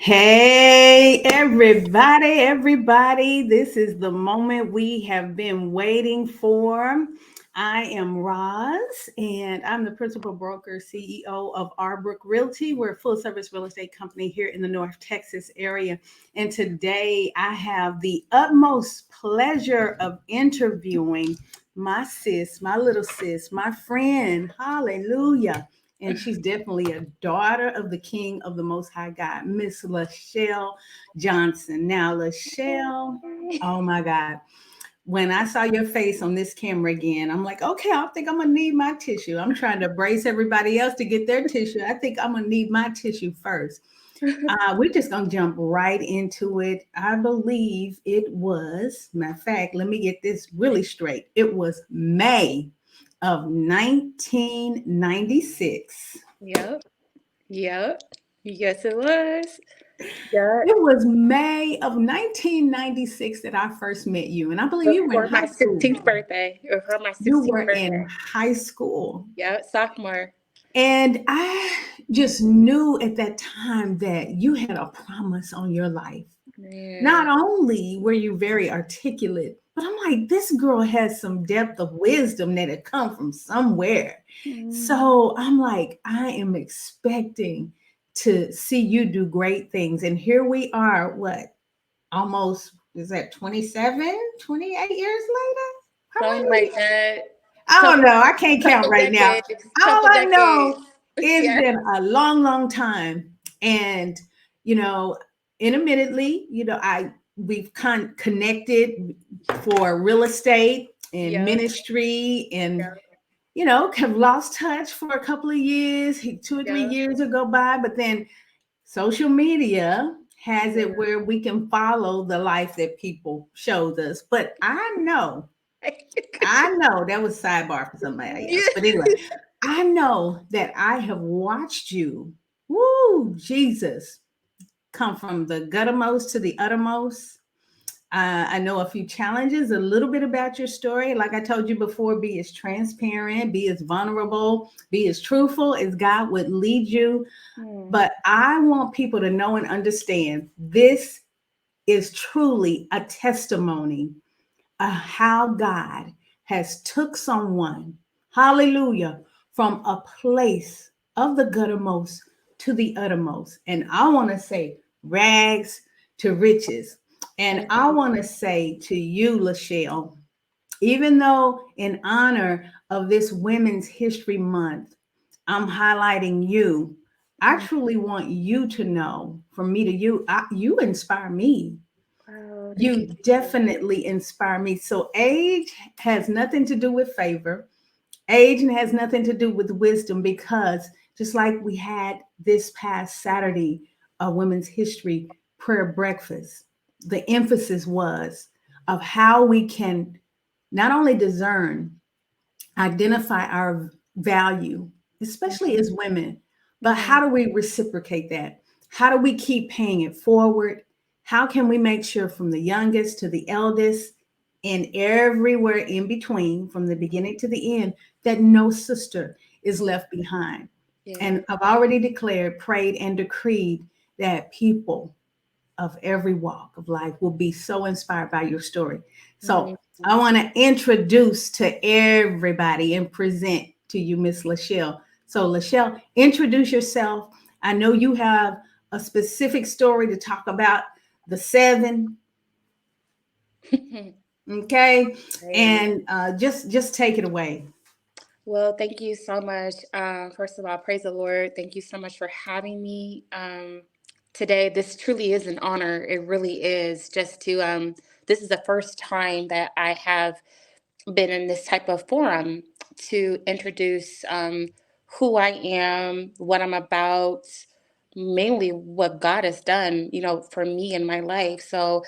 Hey, everybody. This is the moment we have been waiting for. I am Roz, and I'm the principal broker CEO of Arbrook Realty. We're a full service real estate company here in the North Texas area. And today I have the utmost pleasure of interviewing my sis, my little sis, my friend. Hallelujah. And she's definitely a daughter of the King of the Most High God, Miss Lashell Johnson. Now, Lashell, oh my God. When I saw your face on this camera again, I'm like, okay, I think I'm gonna need my tissue. I'm trying to brace everybody else to get their tissue. I think I'm gonna need my tissue first. We're just gonna jump right into it. I believe it was, matter of fact, let me get this really straight. It was May of 1996. Yep. Yep. Yes, it was. Yeah. It was May of 1996 that I first met you, and I believe you were in Before my high school. 16th birthday. Before my You 16th were in birthday. high school. Yeah, sophomore. And I just knew at that time that you had a promise on your life. Not Man. only were you very articulate, but I'm like, this girl has some depth of wisdom that had come from somewhere. Mm. So I'm like, I am expecting to see you do great things. And here we are, what, almost, is that 27, 28 years later? How long Something do we? like that. I don't Couple know. I can't count couple right now. decades. All Couple I decades. know, it's Yeah. been a long, long time. And, you know, intermittently, we've connected for real estate and Yep. ministry and, Yep. have lost touch for a couple of years, 2 or 3 Yep. years will go by, but then social media has it Yeah. where we can follow the life that people showed us. But I know that was sidebar for somebody else. But anyway, I know that I have watched you, woo, Jesus, come from the guttermost to the uttermost. I know a few challenges, a little bit about your story. Like I told you before, be as transparent, be as vulnerable, be as truthful as God would lead you. Mm. But I want people to know and understand this is truly a testimony how God has took someone, hallelujah, from a place of the guttermost to the uttermost. And I want to say rags to riches. And I want to say to you, Lashell, even though in honor of this Women's History Month, I'm highlighting you. I Mm. truly want you to know, from me to you, you inspire me. Wow. Thank you. You definitely inspire me. So age has nothing to do with favor. Age has nothing to do with wisdom because just like we had this past Saturday, a women's history prayer breakfast, the emphasis was of how we can not only discern, identify our value, especially Mm. as women, but how Mm. do we reciprocate that? How do we keep paying it forward? How can we make sure from the youngest to the eldest and everywhere in between, from the beginning to the end, that no sister is left behind? Yeah. And I've already declared, prayed, and decreed that people of every walk of life will be so inspired by your story. So Mm. I want to introduce to everybody and present to you, Miss Lashell. So Lashell, introduce yourself. I know you have a specific story to talk about the seven, okay? Hey. And just take it away. Well, thank you so much. First of all, praise the Lord. Thank you so much for having me today. This truly is an honor. It really is. This is the first time that I have been in this type of forum to introduce who I am, what I'm about, mainly what God has done, for me in my life. So,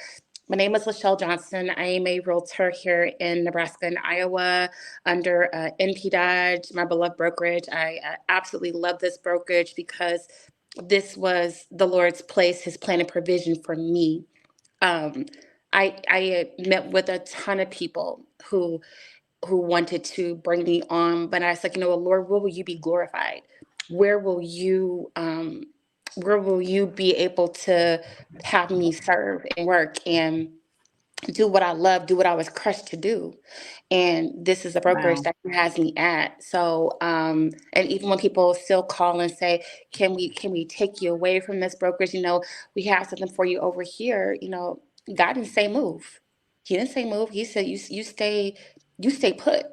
my name is Lashell Johnson. I am a realtor here in Nebraska and Iowa under NP Dodge, my beloved brokerage. I absolutely love this brokerage because this was the Lord's place, His plan and provision for me. Um, I met with a ton of people who wanted to bring me on, but I was like, Lord, where will you be glorified? Where will you where will you be able to have me serve and work and do what I love, do what I was crushed to do. And this is a brokerage Wow. that has me at. So, and even when people still call and say, can we take you away from this brokerage? We have something for you over here. God didn't say move. He didn't say move. He said, you stay put.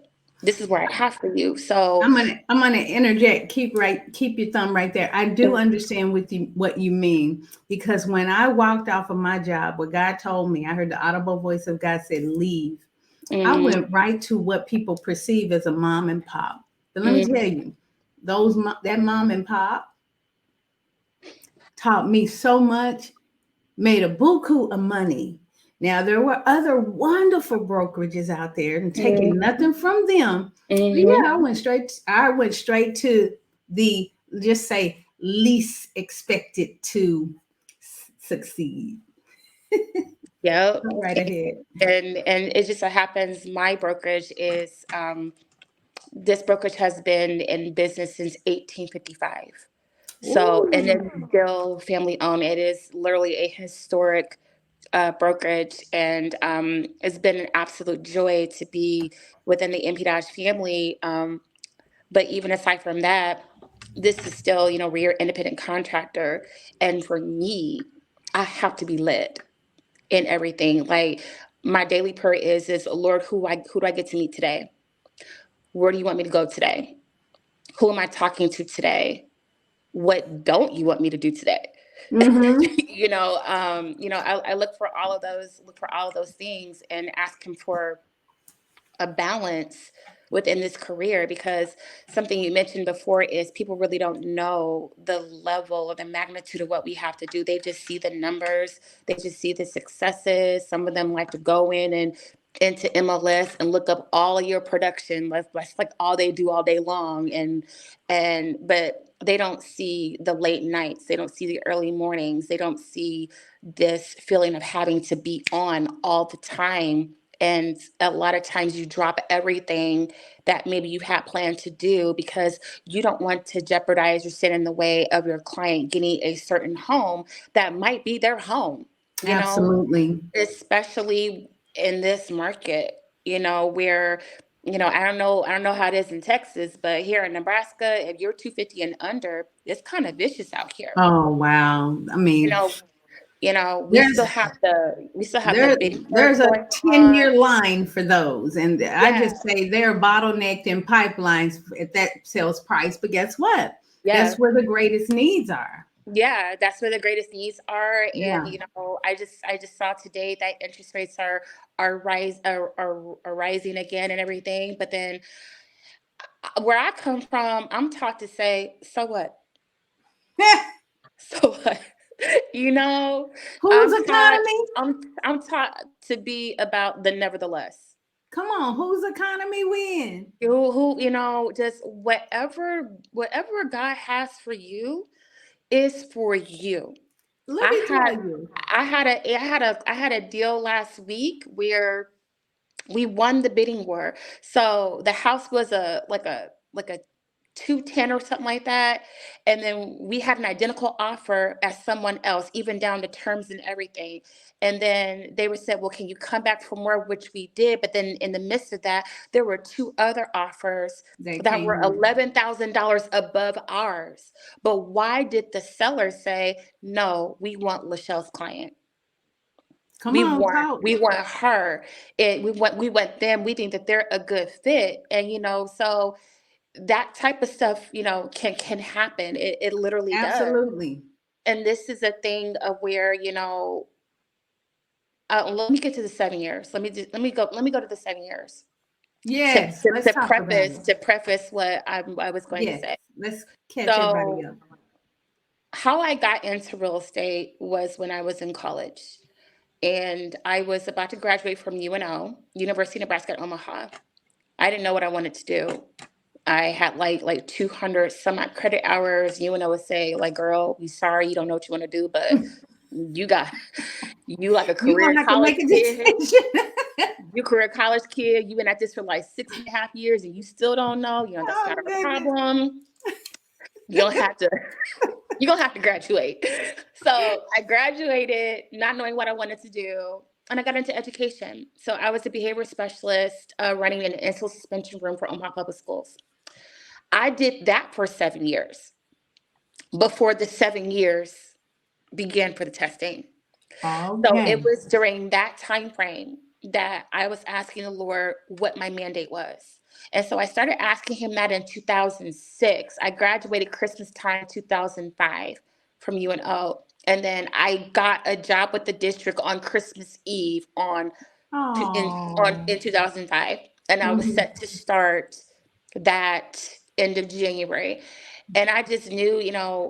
This is where I have for you. So, I'm gonna interject. Keep your thumb right there. I do understand what you mean, because when I walked off of my job, what God told me, I heard the audible voice of God said, leave. I mm, went right to what people perceive as a mom and pop. But let me mm, tell you, that mom and pop taught me so much, made a buku of money. Now there were other wonderful brokerages out there, and taking mm, nothing from them. But mm, yeah, I went straight to the, just say, least expected to succeed. yep. Go right ahead. And it just so happens my brokerage is this brokerage has been in business since 1855. So, and Ooh, it's still family owned. It is literally a historic brokerage, and it's been an absolute joy to be within the MP Dash family. But even aside from that, this is still, we're an independent contractor, and for me, I have to be led in everything. Like my daily prayer is Lord, who do I get to meet today? Where do you want me to go today? Who am I talking to today? What don't you want me to do today? mm-hmm. I look for all of those things and ask him for a balance within this career, because something you mentioned before is people really don't know the level or the magnitude of what we have to do. They just see the numbers, they just see the successes. Some of them like to go in and into MLS and look up all of your production. That's like all they do all day long. But they don't see the late nights, they don't see the early mornings, they don't see this feeling of having to be on all the time. And a lot of times you drop everything that maybe you had planned to do because you don't want to jeopardize or sit in the way of your client getting a certain home that might be their home, you know, Absolutely. especially in this market, where, I don't know how it is in Texas, but here in Nebraska, if you're 250 and under, it's kind of vicious out here. Oh wow. I You mean, know, we there's still have the there bidding wars there's a going on. 10-year line for those, and I Yeah, just say they're bottlenecked in pipelines at that sales price. But guess what? yeah, That's where the greatest needs are. yeah. That's where the greatest needs are. And Yeah. I just saw today that interest rates are rising again and everything. But then where I come from, I'm taught to say, so what? So what? You know, Whose I'm taught economy? I'm taught to be about the nevertheless. Come on, whose economy win? Just whatever God has for you is for you. Let I me had tell you. I had a deal last week where we won the bidding war. So the house was a 210 or something like that. And then we had an identical offer as someone else, even down to terms and everything. And then they were said, well, can you come back for more? Which we did. But then in the midst of that, there were two other offers They that were came in. $11,000 above ours. But why did the seller say, no, we want Lachelle's client? Come We on, want talk. we want her, and we want them. We think that they're a good fit, and so that type of stuff, can happen. It literally does. Absolutely. And this is a thing of where, let me get to the 7 years. Let me go to the 7 years to Yes, to, let's to talk about preface it. to preface what I was going to Yes, say. let's catch everybody So up. how I got into real estate was when I was in college. And I was about to graduate from UNO, University of Nebraska at Omaha. I didn't know what I wanted to do. I had like 200 some odd credit hours. UNO would say, like, girl, we sorry you don't know what you want to do, but you got you like a You're career gonna have to college make a kid. decision. You career college kid. You've been at this for like 6.5 years and you still don't know. That's not Oh our goodness. problem. You don't have to, you're gonna have to graduate. So I graduated not knowing what I wanted to do. And I got into education. So I was a behavior specialist running an insult suspension room for Omaha Public Schools. I did that for 7 years before the 7 years began for the testing. So it Okay. was during that time frame that I was asking the Lord what my mandate was. And so I started asking him that in 2006. I graduated Christmas time 2005 from UNO. And then I got a job with the district on Christmas Eve Oh. in 2005. And I was Mhm. set to start that end of January. And I just knew,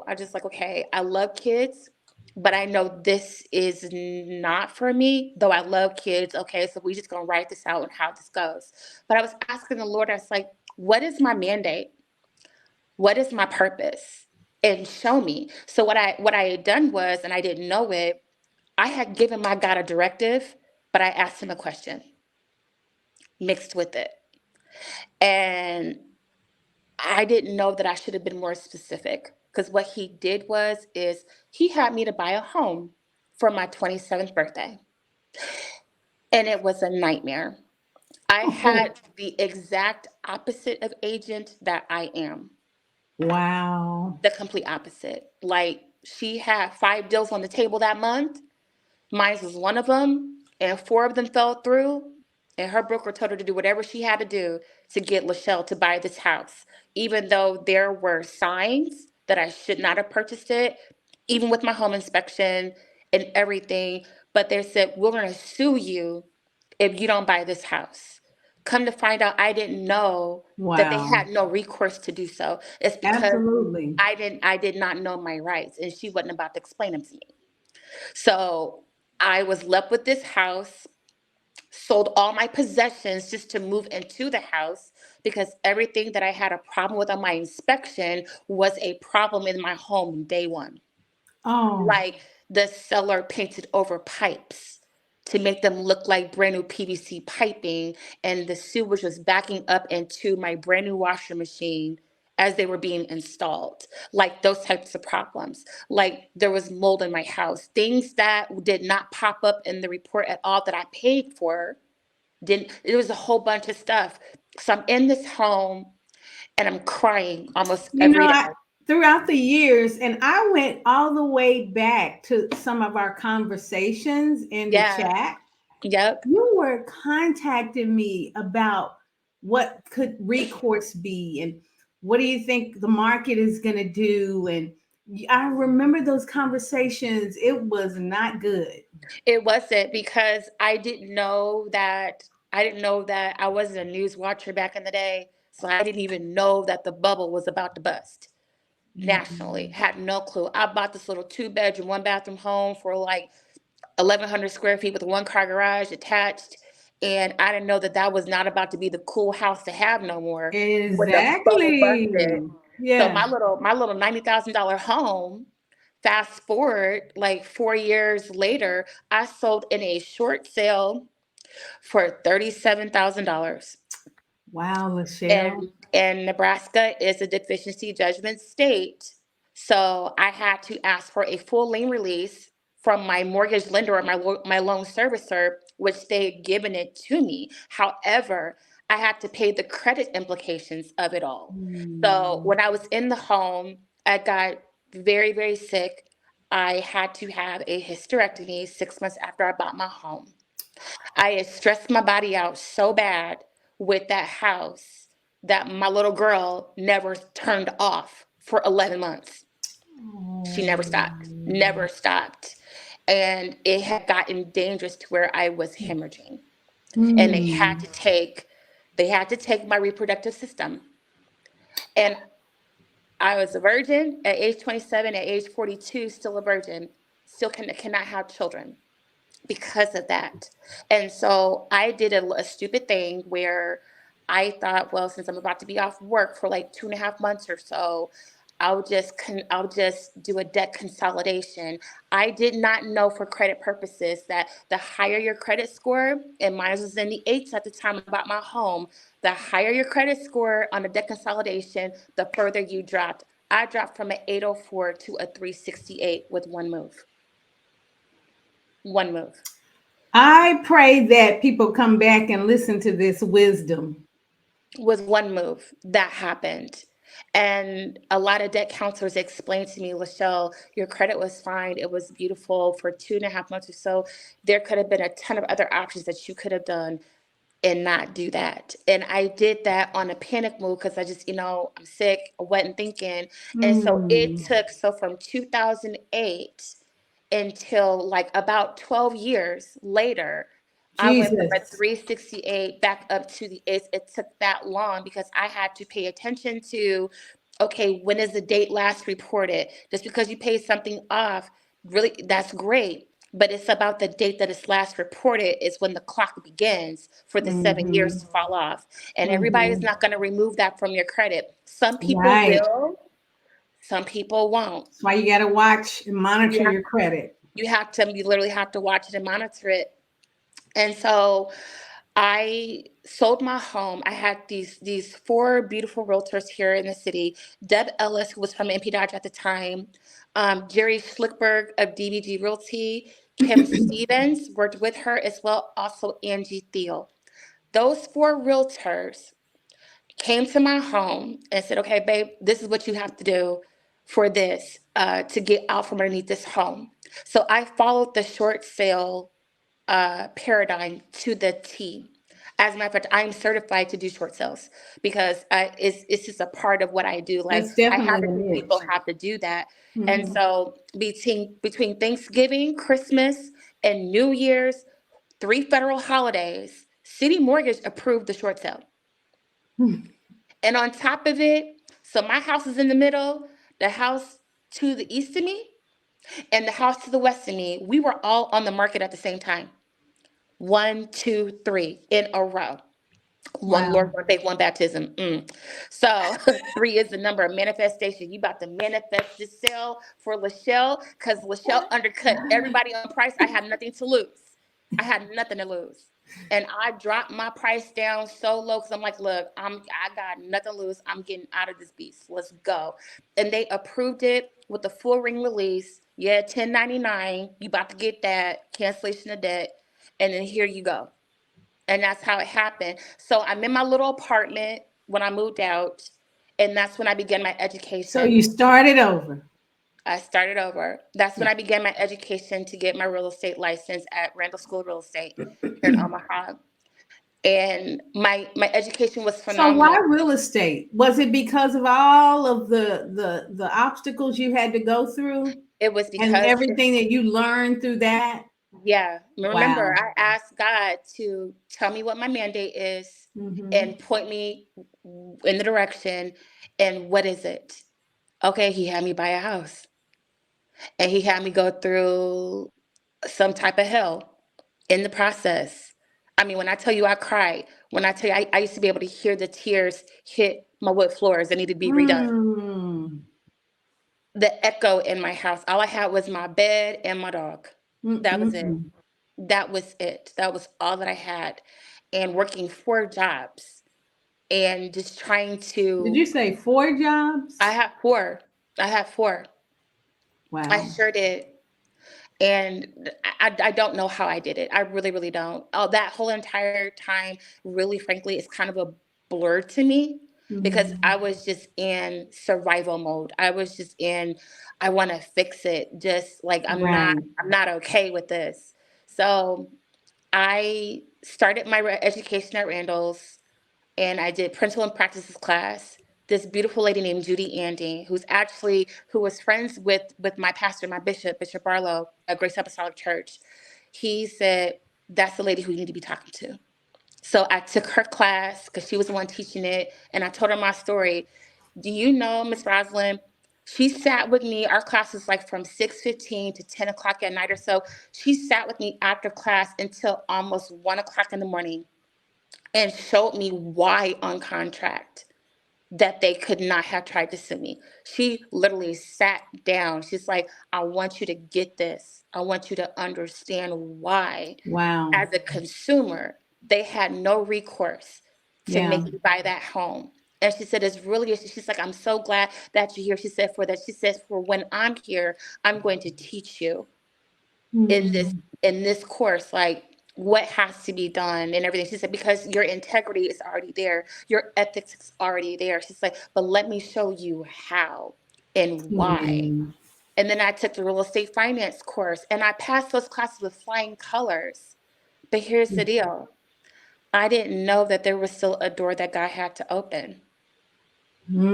I just like, okay, I love kids, but I know this is not for me, though I love kids. Okay, so we just gonna write this out and how this goes. But I was asking the Lord, I was like, what is my mandate? What is my purpose? And show me. So what I had done was, and I didn't know it, I had given my God a directive, but I asked him a question mixed with it. And I didn't know that I should have been more specific because what he did is he had me to buy a home for my 27th birthday, and it was a nightmare. I Oh. had the exact opposite of agent that I am. Wow. The complete opposite. Like, she had 5 deals on the table that month. Mine was one of them, and 4 of them fell through. And her broker told her to do whatever she had to do to get Lashell to buy this house, even though there were signs that I should not have purchased it, even with my home inspection and everything. But they said, we're going to sue you if you don't buy this house. Come to find out, I didn't know that they Wow. had no recourse to do so. It's because Absolutely. I did not know my rights, and she wasn't about to explain them to me. So I was left with this house, sold all my possessions just to move into the house because everything that I had a problem with on my inspection was a problem in my home day one. Oh. Like, the seller painted over pipes to make them look like brand new PVC piping, and the sewage was backing up into my brand new washer machine as they were being installed. Like, those types of problems. Like, there was mold in my house. Things that did not pop up in the report at all that I paid for. Didn't It was a whole bunch of stuff. So I'm in this home and I'm crying almost You know, every day. throughout the years, and I went all the way back to some of our conversations in the Yeah. chat. Yep. You were contacting me about what could recourse be and what do you think the market is going to do. And I remember those conversations. It was not good. It wasn't because I didn't know that I wasn't a news watcher back in the day. So I didn't even know that the bubble was about to bust nationally. Mhm. Had no clue. I bought this little 2 bedroom, 1 bathroom home for like 1,100 square feet with a 1 car garage attached. And I didn't know that that was not about to be the cool house to have no more when the bubble busted. Exactly. So Yeah. my little $90,000 home, fast forward like 4 years later, I sold in a short sale for $37,000. Wow, Lashell. And Nebraska is a deficiency judgment state. So I had to ask for a full lien release from my mortgage lender or my loan servicer, which they had given it to me. However, I had to pay the credit implications of it all. So Hmm. when I was in the home, I got very, very sick. I had to have a hysterectomy 6 months after I bought my home. I had stressed my body out so bad with that house that my little girl never turned off for 11 months. She never Oh. stopped, never stopped. And it had gotten dangerous to where I was hemorrhaging. And Hmm. they had to take my reproductive system. And I was a virgin at age 27, at age 42, still a virgin, still cannot have children because of that. And so I did a stupid thing where I thought, well, since I'm about to be off work for like 2.5 months or so, I'll just do a debt consolidation. I did not know for credit purposes that the higher your credit score, and mine was in the eights at the time I bought my home, the higher your credit score on a debt consolidation, the further you dropped. I dropped from an 804 to a 368 with one move. One move. I pray that people come back and listen to this wisdom. With one move that happened. And a lot of debt counselors explained to me, Lashell, your credit was fine. It was beautiful for 2.5 months or so. There could have been a ton of other options that you could have done and not do that. And I did that on a panic move because I just, I'm sick, I wasn't thinking. And so it Mm, took, so from 2008 until like about 12 years later, I went from a Jesus. 368 back up to the eights. It took that long because I had to pay attention to, okay, when is the date last reported? Just because you pay something off, really, that's great. But it's about the date that it's last reported is when the clock begins for the 7 years Mm-hmm. to fall off. And everybody's Mm-hmm. not going to remove that from your credit. Some people Right. will, some people won't. That's why you got to watch and monitor You have, your credit. you literally have to watch it and monitor it. And so I sold my home. I had these four beautiful realtors here in the city. Deb Ellis, who was from MP Dodge at the time, Jerry Schlickberg of DBG Realty, Kim Stevens worked with her as well, also Angie Thiel. Those four realtors came to my home and said, okay, babe, this is what you have to do for this to get out from underneath this home. So I followed the short sale paradigm to the T. As a matter of fact, I'm certified to do short sales because it's just a part of what I do. Like That's I definitely haven't a seen people niche. have to do that. And Mm-hmm. so between Thanksgiving, Christmas, and New Year's, three federal holidays, City Mortgage approved the short sale. And on top of it, so my house is in the middle, the house to the east of me, and the house to the west of me, we were all on the market at the same time. One, two, three in a row. One Wow. Lord, one faith, one baptism. So three is the number of manifestation. You about to manifest this sale for Lashell because Lashell undercut everybody on price. I had nothing to lose. I had nothing to lose. And I dropped my price down so low because I'm like, look, I got nothing to lose. I'm getting out of this beast. Let's go. And they approved it with the full ring release. Yeah, 1099. You about to get that cancellation of debt. And then here you go. And that's how it happened. So I'm in my little apartment when I moved out, and that's when I began my So education. you started over. I started over. That's when I began my education to get my real estate license at Randall School of Real Estate here in Omaha. And my education was So why phenomenal. real estate? Was it because of all of the obstacles you had to go through It was and because everything that you learned through that? yeah, remember, Wow. I asked God to tell me what my mandate is Mm-hmm. and point me in the direction. And what is it? Okay, he had me buy a house and he had me go through some type of hell in the process. I mean, when I tell you I cried, when I tell you I used to be able to hear the tears hit my wood floors that needed to be redone. Mm. The echo in my house, all I had was my bed and my dog. That was it. Mm-mm-mm. That was it. That was all that I had. And working four jobs and just trying Did you to, say 4 jobs? I have four. I have four. I Wow. sure did. And I don't know how I did it. I really, really don't. Oh, that whole entire time, really, frankly, is kind of a blur to me because Mm-hmm. I was just in survival mode. I was just in, I want to fix it. Just like Right. I'm not okay with this. So I started my education at Randall's and I did principal and practices class. This beautiful lady named Judy Andy, who was friends with my pastor, my bishop, Bishop Barlow, at Grace Apostolic Church. He said, that's the lady who you need to be talking to. So I took her class because she was the one teaching it, and I told her my story. Do you know, Miss Rosalind? She sat with me. Our class was like from 6:15 to 10 o'clock at night or so. She sat with me after class until almost 1 o'clock in the morning and showed me why on contract that they could not have tried to sue me. She literally sat down. She's like, I want you to get this. I want you to understand why, Wow. as a consumer, they had no recourse to Yeah. make me buy that home. And she said, it's really, she's like, I'm so glad that you're here. She said, for that, she says, for when I'm here, I'm going to teach you in this, Mm. in this course, like what has to be done and everything. She said, because your integrity is already there, your ethics is already there. She's like, but let me show you how and why. Mm. And then I took the real estate finance course and I passed those classes with flying colors. But here's the deal. I didn't know that there was still a door that God had to open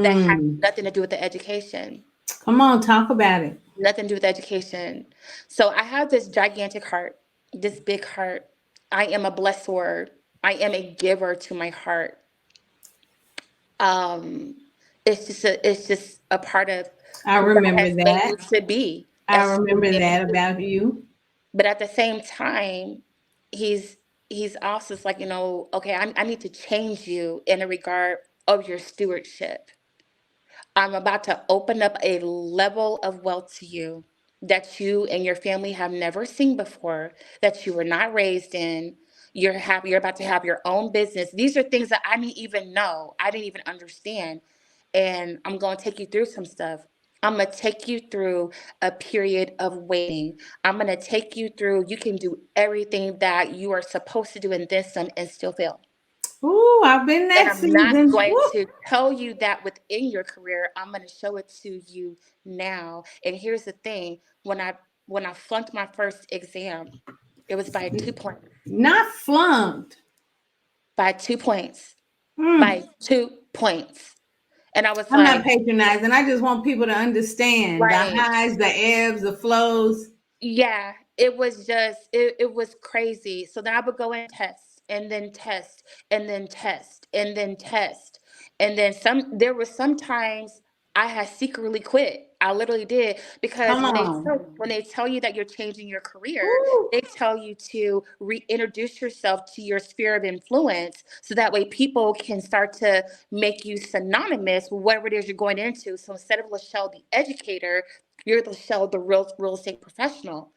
that had Mm. nothing to do with the education. Come on, talk about it. Nothing to do with education. So I have this gigantic heart, this big heart. I am a blessor. I am a giver to my heart. Um, it's just a part of I who God remember has made that. me to be. I As remember that about you. but at the same time, he's he's also like, okay, I need to change you in a regard of your stewardship. I'm about to open up a level of wealth to you that you and your family have never seen before, that you were not raised in. You're about to have your own business. These are things that I didn't even know. I didn't even understand. And I'm going to take you through some stuff. I'm going to take you through a period of waiting. I'm going to take you through, you can do everything that you are supposed to do in this some and still fail. Ooh, I've been And that I'm not season. going Woo. to tell you that within your career. I'm going to show it to you now. And here's the thing: when I flunked my first exam, it was by 2 points. Not flunked. By 2 points. Mm. By 2 points. And I was I'm not like, patronizing. I just want people to understand the right. highs, the ebbs, the flows. Yeah, it was just it was crazy. So then I would go and test and then test and then test and then test. And then there were sometimes I had secretly quit. I literally did because Come on. when they tell you that you're changing your career, Woo. they tell you to reintroduce yourself to your sphere of influence so that way people can start to make you synonymous with whatever it is you're going into. So instead of Lashell the educator, you're Lashell the real estate professional.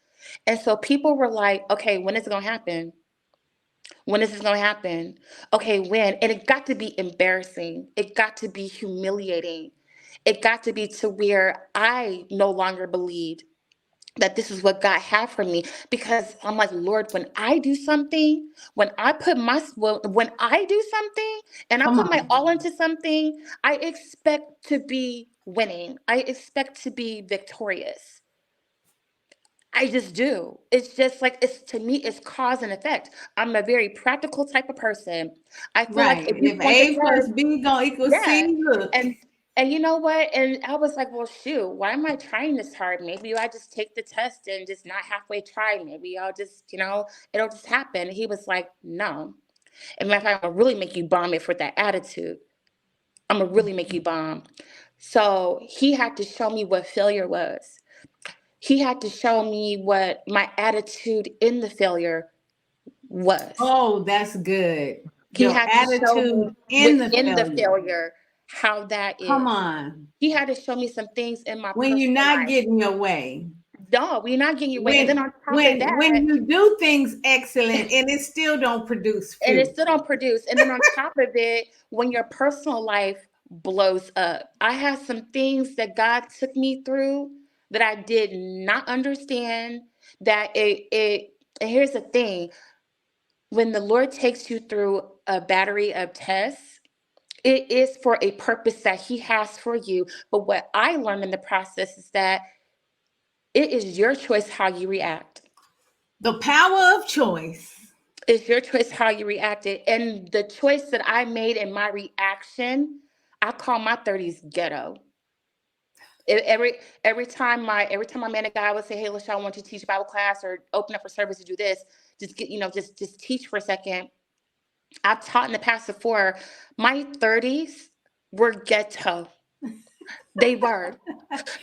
And so people were like, okay, when is it gonna happen? When is this gonna happen? Okay, when? And it got to be embarrassing. It got to be humiliating. It got to be to where I no longer believed that this is what God had for me because I'm like, Lord, when I do something, when I do something and I Come put my on. all into something, I expect to be winning. I expect to be victorious. I just do. It's just like it's to me, it's cause and effect. I'm a very practical type of person. I feel like Right. if you If flunk a A plus test, B gonna equal yeah. C, look. And you know what? And I was like, well, shoot, why am I trying this hard? Maybe I just take the test and just not halfway try. Maybe I'll just, it'll just happen. And he was like, no. And matter of fact, I'm gonna really make you bomb it for that attitude. I'm gonna really make you bomb. So he had to show me what failure was. He had to show me what my attitude in the failure was. Oh, that's good. He Your had to show me attitude in the within the failure. failure how that Come is. on. He had to show me some things in my When you're personal not life. getting your way. No, we're not getting your way. And then When on top of when that, you do things excellent and it still don't produce and it fruit. still don't produce. And then on top of it, when your personal life blows up, I had some things that God took me through that I did not understand. That and here's the thing: when the Lord takes you through a battery of tests, it is for a purpose that He has for you. But what I learned in the process is that it is your choice how you react. The power of choice. It's your choice how you reacted. And the choice that I made in my reaction, I call my 30s ghetto. Every time my man and guy would say, "Hey, Lashelle, I want you to teach Bible class or open up for service to do this," just get just teach for a second. I've taught in the past before. My 30s were ghetto. They were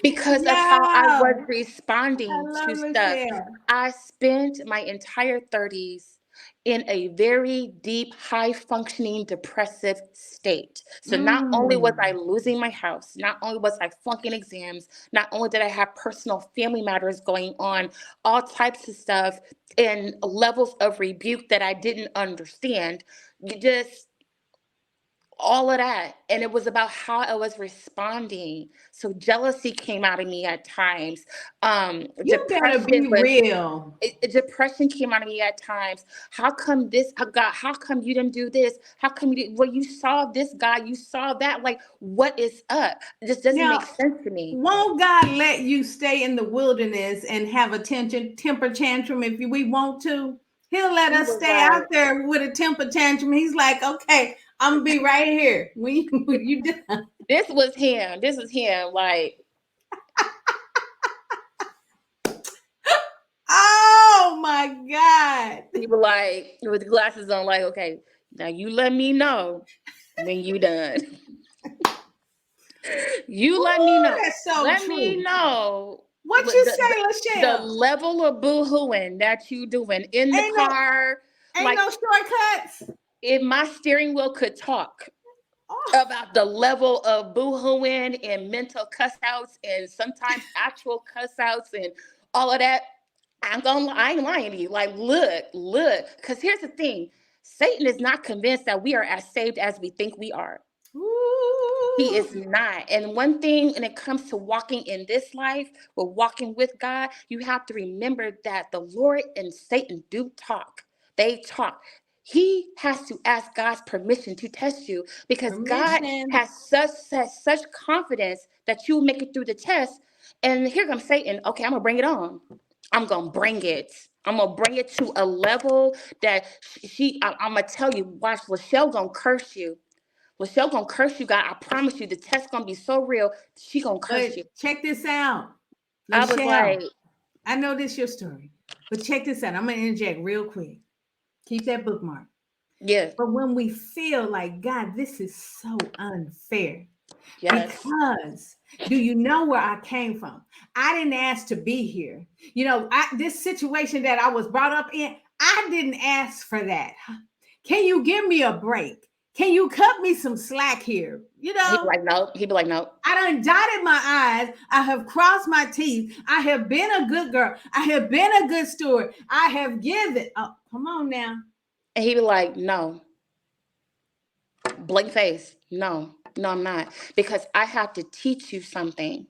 because of how I Yeah, was I responding to love stuff. Michelle. I spent my entire 30s in a very deep, high functioning depressive state. So not only was I Mm. losing my house, not only was I flunking exams, not only did I have personal family matters going on, all types of stuff and levels of rebuke that I didn't understand. You just all of that. And it was about how I was responding. So jealousy came out of me at times. You better be real. Depression came out of me at times. How come this, God, how come you didn't do this? How come you didn't, well, you saw this guy, you saw that. Like, what is up? This doesn't make Now, sense to me. won't God let you stay in the wilderness and have a temper tantrum if we want to? He'll let He us was stay like, out there with a temper tantrum. He's like, okay, I'm gonna be right here when you done. this was him. This was him. Like, Oh my God. he was like, with the glasses on, like, okay, now you let me know when you done. You let me Ooh, know. that's so Let me true. know What what you the, say, the Lashell? level of boohooing that you doing in the Ain't no car. ain't Like, no shortcuts. if my steering wheel could talk Oh, about the level of boohooing and mental cuss outs and sometimes actual cuss outs and all of that, I ain't lying to you. Like, look, because here's the thing. Satan is not convinced that we are as saved as we think we are. He ooh, is not. And one thing when it comes to walking in this life, or walking with God, you have to remember that the Lord and Satan do talk. They talk. He has to ask God's permission to test you because God permission. has such confidence that you'll make it through the test. And here comes Satan. Okay, I'm gonna bring it on. I'm gonna bring it. I'm gonna bring it to a level that I'm gonna tell you, watch, Lashell gonna curse you. Lashell gonna curse you, God. I promise you, the test gonna be so real. She gonna curse But you. check this out, I was Lashell. like, I know this your story, but check this out. I'm gonna interject real quick. Keep that bookmark. yeah, But when we feel like, God, this is so unfair, yes. because do you know where I came from? I didn't ask to be here. This situation that I was brought up in, I didn't ask for that. Can you give me a break? Can you cut me some slack here? He'd be like, no. He'd be like, no. I done dotted my I's. I have crossed my T's. I have been a good girl. I have been a good steward. I have given. Oh, come on now. And he'd be like, no. Blank face. No, no, I'm not. Because I have to teach you something.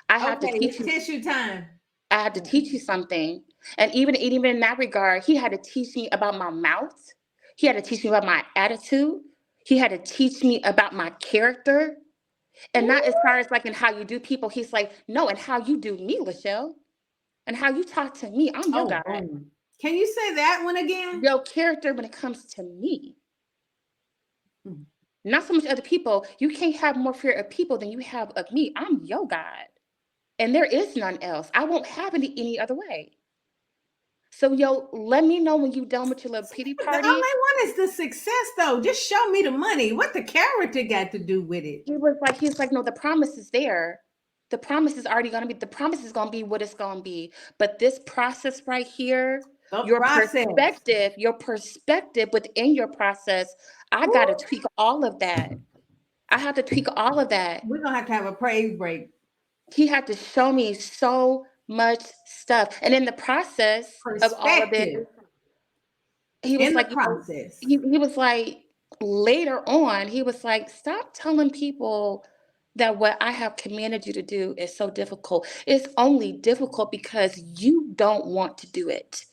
I have to Okay, teach it's you. tissue time. I had to teach you something. And even in that regard, he had to teach me about my mouth. He had to teach me about my attitude. He had to teach me about my character. And not as far as like in how you do people. He's like, no, and how you do me, Lashell. And how you talk to me. I'm your Oh, God. boom. Can you say that one again? Your character when it comes to me. Hmm. Not so much other people. You can't have more fear of people than you have of me. I'm your God. And there is none else. I won't have it any other way. So, let me know when you done with your little pity The only party. one is the success, though. Just show me the money. What the character got to do with it? He's like, no, the promise is there. The promise is already going to be, the promise is going to be what it's going to be. But this process right here, The process. your perspective within your process, I got to Woo. tweak all of that. I have to tweak all of that. We're going to have a praise break. He had to show me so much stuff. And in the process of all of it, Perspective he was in the like, process. he was like, later on, he was like, stop telling people that what I have commanded you to do is so difficult. It's only difficult because you don't want to do it.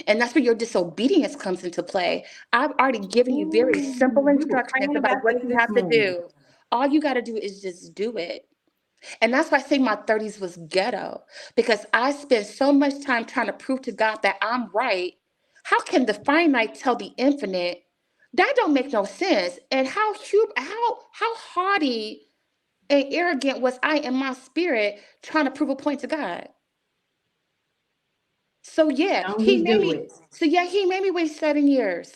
And that's where your disobedience comes into play. I've already given you very simple Ooh, we were instructions praying about about what this you this have to morning. do. All you got to do is just do it. And that's why I say my 30s was ghetto, because I spent so much time trying to prove to God that I'm right. How can the finite tell the infinite? That don't make no sense. And how haughty and arrogant was I in my spirit trying to prove a point to God? So yeah, Don't he do it? he made me wait 7 years.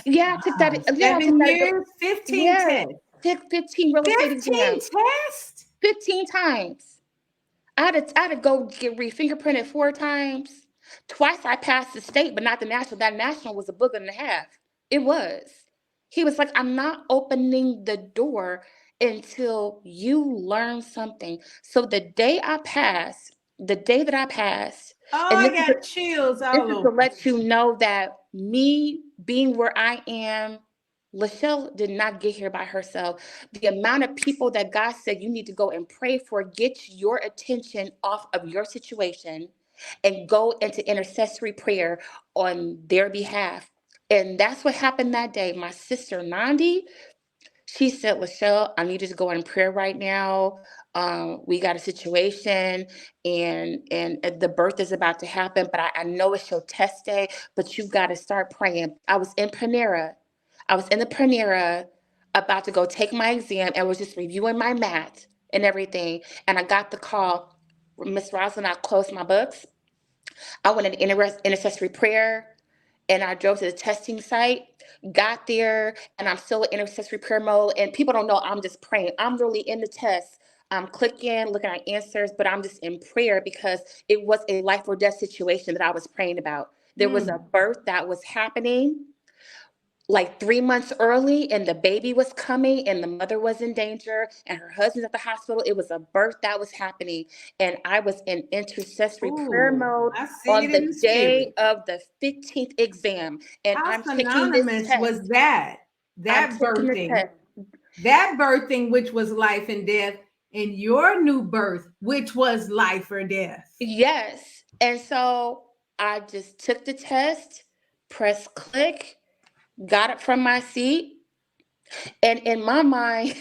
Yeah, I took 7 years, 15 yeah, tests. took 15 real estate 15 exams, tests? 15 times. I had to go get re-fingerprinted 4 times. Twice I passed the state, but not the national. That national was a book and a half. It was. He was like, I'm not opening the door until you learn something. So the day that I passed, Oh, and I got chills this all is to over. let you know that me being where I am Lashell did not get here by herself. The amount of people that God said you need to go and pray for, get your attention off of your situation and go into intercessory prayer on their behalf. And that's what happened that day. My sister Nandi, she said, Lashell, I need you to go in prayer right now. We got a situation, and the birth is about to happen, but I know it's your test day, but you got to start praying. I was in Panera. I was in the Panera about to go take my exam and was just reviewing my math and everything. And I got the call, Miss Rosalind, I closed my books. I went in intercessory prayer and I drove to the testing site, got there, and I'm still in intercessory prayer mode. And people don't know I'm just praying. I'm really in the test. I'm clicking, looking at answers, but I'm just in prayer because it was a life or death situation that I was praying about. There was a birth that was happening like 3 months early, and the baby was coming, and the mother was in danger, and her husband's at the hospital. It was a birth that was happening, and I was in intercessory prayer Ooh, mode I see on it in the the day spirit. of the 15th exam, and How I'm taking this synonymous was test. that? I'm That taking the birthing, test. that birthing, which was life and death, and your new birth, which was life or death. Yes, and so I just took the test, pressed click, got up from my seat, and in my mind,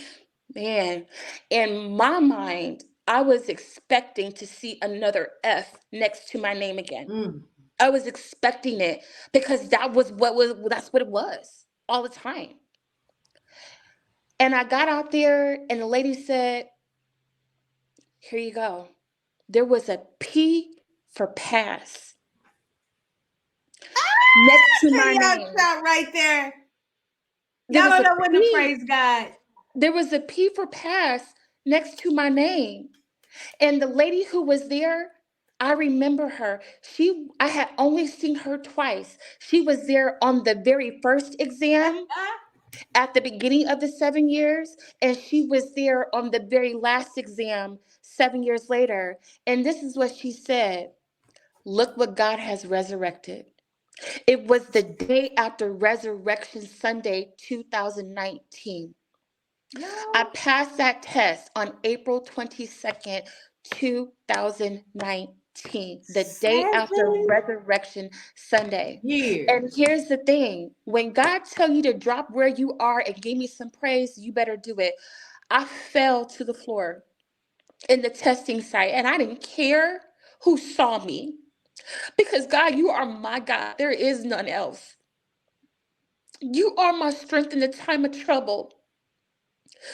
man, in my mind, I was expecting to see another F next to my name again. Mm. I was expecting it because that's what it was all the time. And I got out there and the lady said, "Here you go." There was a P for pass next to Can my y'all name. stop right there? There Y'all was don't a know when to P. praise God. There was a P for pass next to my name. And the lady who was there, I remember her. I had only seen her twice. She was there on the very first exam at the beginning of the 7 years, and she was there on the very last exam 7 years later. And this is what she said: "Look what God has resurrected." It was the day after Resurrection Sunday 2019. I Y'all, passed that test on April 22nd, 2019, the day after 7 Resurrection Sunday. And years. here's the thing: when God tell you to drop where you are and give me some praise, you better do it. I fell to the floor in the testing site, and I didn't care who saw me because God, you are my God. There is none else. You are my strength in the time of trouble.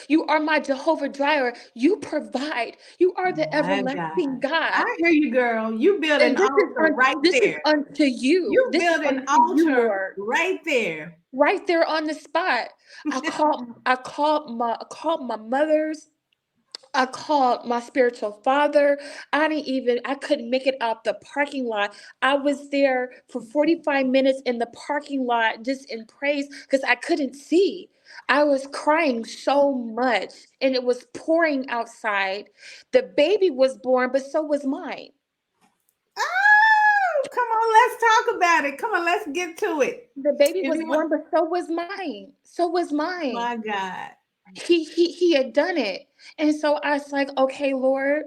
You are my Jehovah Jireh. You provide. You are the My God. everlasting God. I hear you, girl. You build an And altar right this is there. unto you. You This is build an unto you, altar Lord. right there. Right there on the spot. I called my mothers. I called my spiritual father. I couldn't make it out the parking lot. I was there for 45 minutes in the parking lot just in praise because I couldn't see. I was crying so much and it was pouring outside. The baby was born, but so was mine. Oh, come on, let's talk about it. Come on, let's get to it. The baby If was you want, born, but so was mine. So was mine. my God. He had done it. And so I was like, okay, Lord,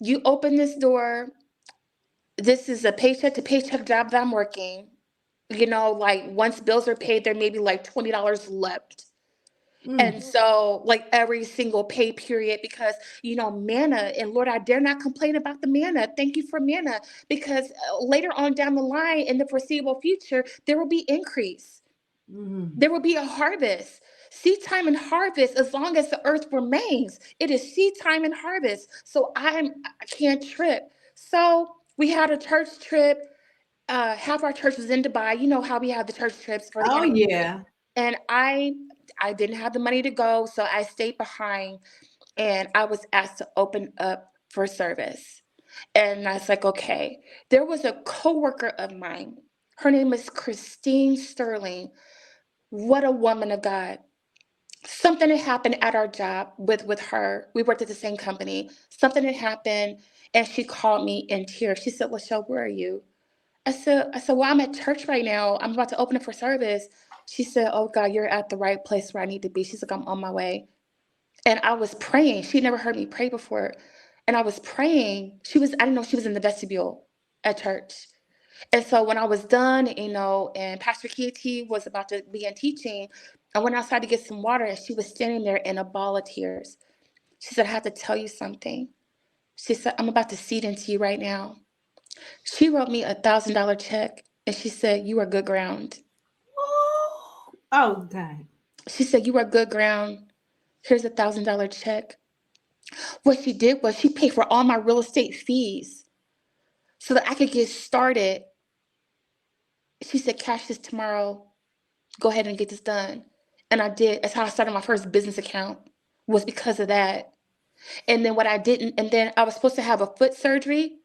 you open this door. This is a paycheck to paycheck job that I'm working. Like once bills are paid, there may be like $20 left. Mm. And so, like every single pay period, because, manna, and Lord, I dare not complain about the manna. Thank you for manna, because later on down the line in the foreseeable future, there will be increase. Mm. There will be a harvest. Seed time and harvest, as long as the earth remains, it is seed time and harvest. So I can't trip. So we had a church trip. Half our church was in Dubai. You know how we have the church trips for the Oh, anniversary. yeah. And I didn't have the money to go, so I stayed behind and I was asked to open up for service. And I was like, okay. There was a coworker of mine. Her name is Christine Sterling. What a woman of God. Something had happened at our job with her. We worked at the same company. Something had happened and she called me in tears. She said, Lashell, where are you? I said, well, I'm at church right now. I'm about to open up for service. She said, "Oh God, you're at the right place where I need to be." She's like, "I'm on my way." And I was praying. She never heard me pray before. And I was praying. I didn't know she was in the vestibule at church. And so when I was done, and Pastor Keiti was about to begin teaching, I went outside to get some water, and she was standing there in a ball of tears. She said, "I have to tell you something." She said, "I'm about to seed into you right now." She wrote me $1,000 check, and she said, "You are good ground." Oh, God. She said, "You are good ground. Here's $1,000 check." What she did was she paid for all my real estate fees so that I could get started. She said, "Cash this tomorrow. Go ahead and get this done." And I did. That's how I started my first business account, was because of that. And then what I didn't, and then I was supposed to have a foot surgery.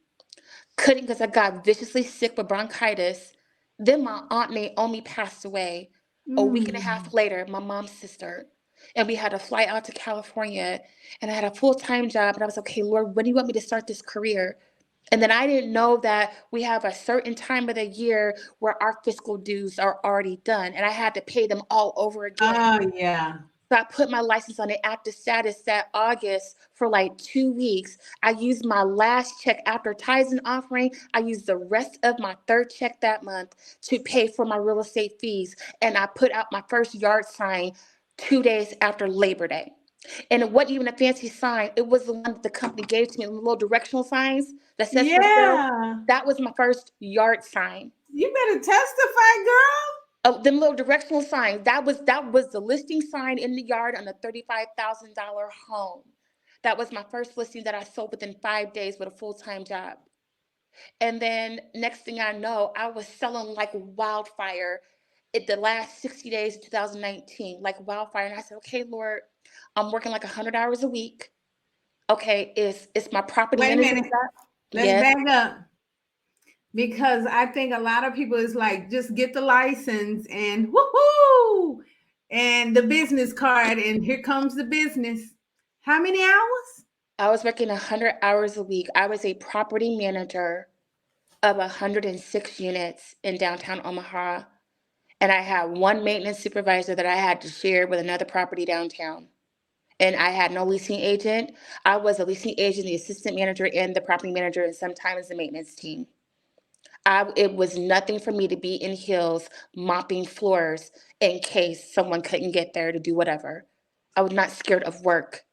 Couldn't, because I got viciously sick with bronchitis. Then my aunt Naomi passed away a week and a Mm. half later, my mom's sister. And we had to fly out to California. And I had a full-time job. And I was, okay, Lord, when do you want me to start this career? And then I didn't know that we have a certain time of the year where our fiscal dues are already done. And I had to pay them all over again. Oh, yeah. So I put my license on the active status that August for like 2 weeks. I used my last check after tithes and offering. I used the rest of my third check that month to pay for my real estate fees. And I put out my first yard sign 2 days after Labor Day. And it wasn't even a fancy sign. It was the one that the company gave to me, the little directional signs that says for sale. Yeah. That was my first yard sign. You better testify, girl. Oh, them little directional signs. That was the listing sign in the yard on a $35,000 home. That was my first listing that I sold within 5 days with a full-time job. And then next thing I know, I was selling like wildfire in the last 60 days of 2019, like wildfire. And I said, okay, Lord, I'm working like 100 hours a week. Okay, it's my property Wait a management minute. job. Let's Yes. back up. Because I think a lot of people is like, just get the license and woohoo, and the business card, and here comes the business. How many hours? I was working 100 hours a week. I was a property manager of 106 units in downtown Omaha. And I had one maintenance supervisor that I had to share with another property downtown. And I had no leasing agent. I was a leasing agent, the assistant manager, and the property manager, and sometimes the maintenance team. It was nothing for me to be in heels mopping floors in case someone couldn't get there to do whatever. I was not scared of work.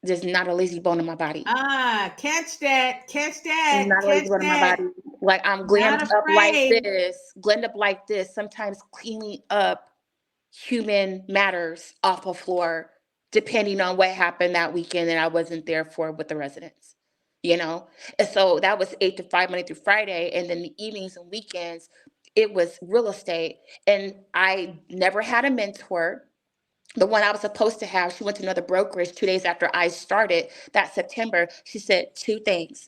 There's not a lazy bone in my body. Ah, catch that, catch that, Not a lazy catch bone in my that. body. Like I'm Not glammed up like afraid. this, glammed up like this, sometimes cleaning up human matters off a floor, depending on what happened that weekend and I wasn't there for with the residents, you know? And so that was 8 to 5, Monday through Friday. And then the evenings and weekends, it was real estate. And I never had a mentor. The one I was supposed to have, she went to another brokerage 2 days after I started that September. She said two things: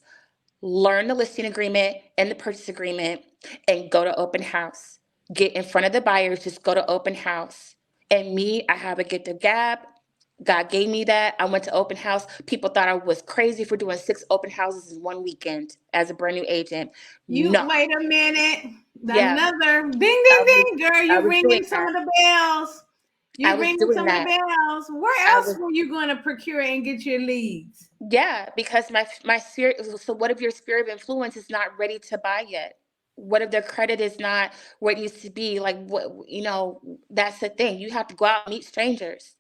learn the listing agreement and the purchase agreement, and go to open house. Get in front of the buyers, just go to open house. And me, I have a gift of gab. God gave me that. I went to open house. People thought I was crazy for doing 6 open houses in one weekend as a brand new agent. You No. wait a minute. Yeah, Another ding, I ding, was ding, girl. I You was doing ringing some that. of the bells. I You was ringing doing some of the that. bells. Where I else was were you going to procure and get your leads? Yeah, because my spirit. So what if your sphere of influence is not ready to buy yet? What if their credit is not where it needs to be? Like what, that's the thing. You have to go out and meet strangers.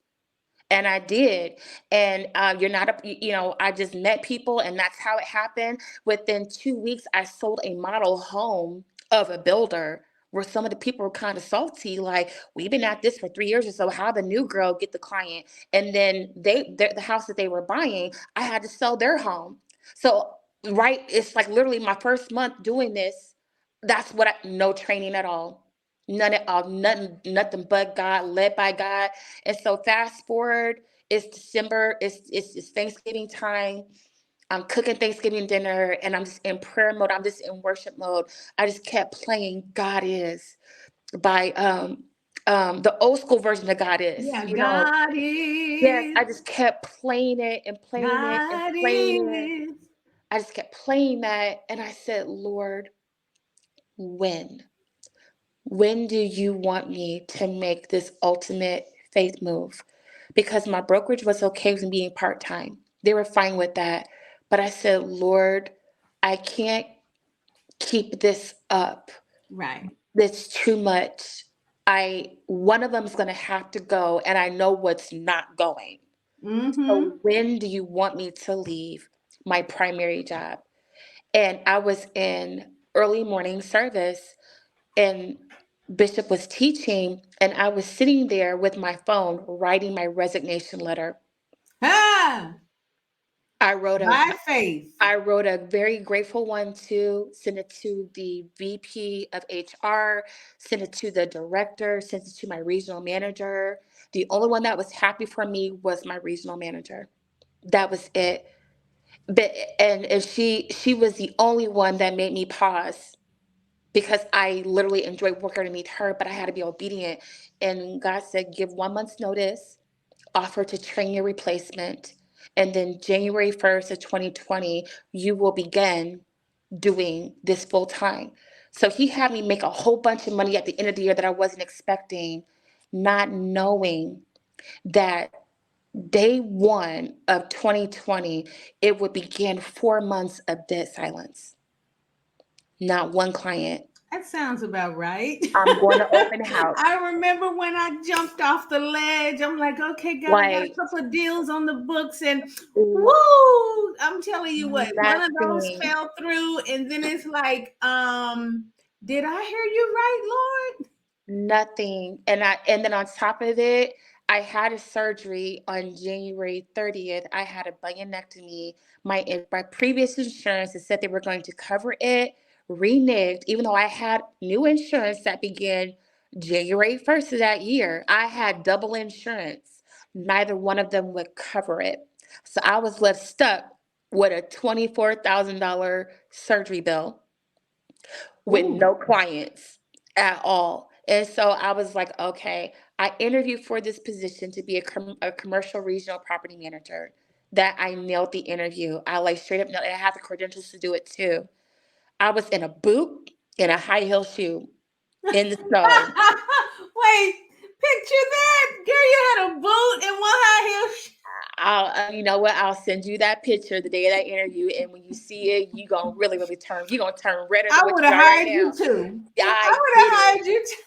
And I did. And you're not I just met people, and that's how it happened. Within 2 weeks, I sold a model home of a builder where some of the people were kind of salty, like, we've been at this for 3 years or so. How the new girl get the client? And then the house that they were buying, I had to sell their home. So, right, it's like literally my first month doing this. That's no training at all. None at all, nothing but God, led by God. And so fast forward, it's December, it's Thanksgiving time. I'm cooking Thanksgiving dinner, and I'm just in prayer mode. I'm just in worship mode. I just kept playing God Is by the old school version of God Is. Yeah, God Yes, is. I just kept playing it and playing it and God playing it. is. I just kept playing that, and I said, Lord, when? when do you want me to make this ultimate faith move? Because my brokerage was okay with me being part-time. They were fine with that. But I said, Lord, I can't keep this up. Right. That's too much. One of them is going to have to go, and I know what's not going. So Mm-hmm. when do you want me to leave my primary job? And I was in early morning service, and Bishop was teaching, and I was sitting there with my phone writing my resignation letter. Ah, I wrote a by faith. I wrote a very grateful one too, sent it to the VP of HR, sent it to the director, sent it to my regional manager. The only one that was happy for me was my regional manager. That was it. But and she was the only one that made me pause because I literally enjoyed working underneath her, but I had to be obedient. And God said, give 1 month's notice, offer to train your replacement, and then January 1st of 2020, you will begin doing this full time. So he had me make a whole bunch of money at the end of the year that I wasn't expecting, not knowing that day one of 2020, it would begin 4 months of dead silence. Not one client. That sounds about right. I'm going to open house. I remember when I jumped off the ledge. I'm like, okay, God, I got a Like couple of deals on the books, and woo! I'm telling you what, one of those nothing. fell through, and then it's like, did I hear you right, Lord? Nothing. And then on top of it, I had a surgery on January 30th. I had a bunionectomy. My previous insurance has said they were going to cover it, reneged, even though I had new insurance that began January 1st of that year. I had double insurance. Neither one of them would cover it. So I was left stuck with a $24,000 surgery bill with Ooh. no clients at all. And so I was like, okay, I interviewed for this position to be a commercial regional property manager. That I nailed the interview. I like straight up nailed it. I have the credentials to do it too. I was in a boot and a high heel shoe in the snow. Wait, picture that. Girl, you had a boot and one high heel shoe. You know what? I'll send you that picture the day of that interview, and when you see it, you gonna really turn. You gonna turn redder I than what would you have are right hired you now. too. I I would did have it. hired you too.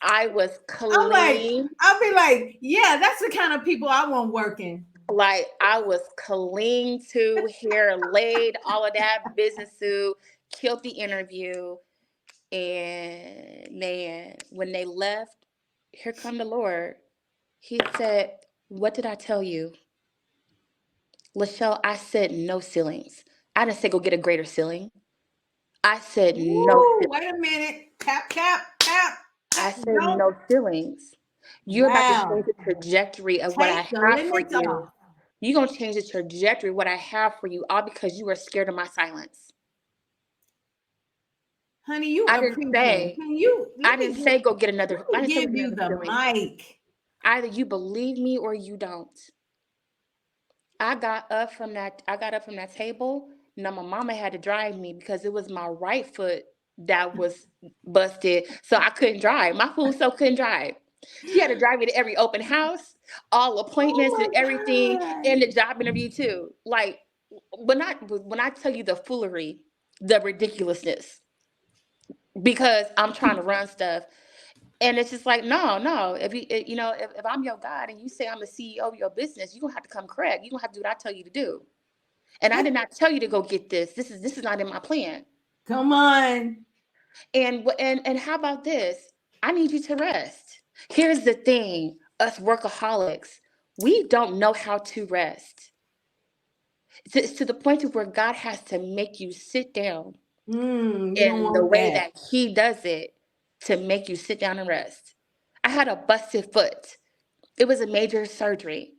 I was I'm like, clean. I'll be like, yeah, that's the kind of people I want working. Like I was clean to hair laid, all of that business suit, killed the interview. And man, when they left, here come the Lord. He said, what did I tell you? Lashell, I said no ceilings. I didn't say go get a greater ceiling. I said no Woo, ceilings. wait a minute. Tap, tap, tap, I tap. said Don't. no ceilings. You're about to change Wow. the trajectory of what I Take the have for limits you. off. You're going to change the trajectory of what I have for you, all because you are scared of my silence. Honey, you I are didn't preaching. say, Let me get I didn't say go give get you another the ceiling. mic. Either you believe me or you don't. I got up from that table. Now my mama had to drive me because it was my right foot that was busted. So I couldn't drive. My fool so couldn't drive. She had to drive me to every open house, all appointments and Oh everything, my and God. the job interview too. Like when I tell you the foolery, the ridiculousness, because I'm trying to run stuff. And it's just like, no, no. If I'm your God and you say I'm the CEO of your business, you're gonna have to come correct. You're gonna have to do what I tell you to do. And I did not tell you to go get this. This is not in my plan. Come on. And how about this? I need you to rest. Here's the thing, us workaholics, we don't know how to rest. It's to the point of where God has to make you sit down You don't in the want way that. that He does it to make you sit down and rest. I had a busted foot. It was a major surgery.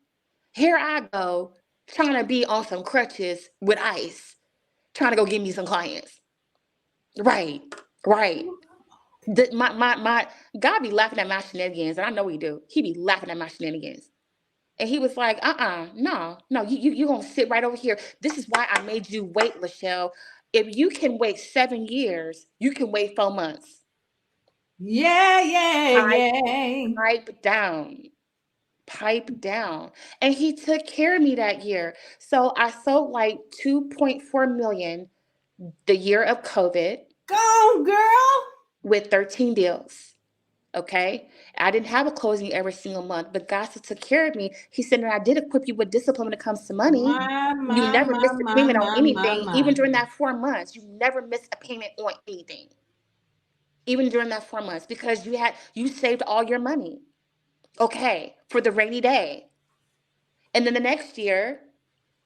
Here I go, trying to be on some crutches with ice, trying to go get me some clients. Right, right. My God be laughing at my shenanigans, and I know he do. He be laughing at my shenanigans. And he was like, no, no, you gonna sit right over here. This is why I made you wait, Lashell. If you can wait 7 years, you can wait 4 months. Yeah, yeah, Pipe, yeah. pipe down, pipe down. And he took care of me that year. So I sold like 2.4 million the year of COVID Go on, girl. with 13 deals. Okay. I didn't have a closing every single month, but God still took care of me. He said, and I did equip you with discipline when it comes to money. My, You my, never my, missed a my, payment on my, my, anything, even my. during that 4 months. You never missed a payment on anything, even during that 4 months, because you saved all your money. Okay, for the rainy day. And then the next year,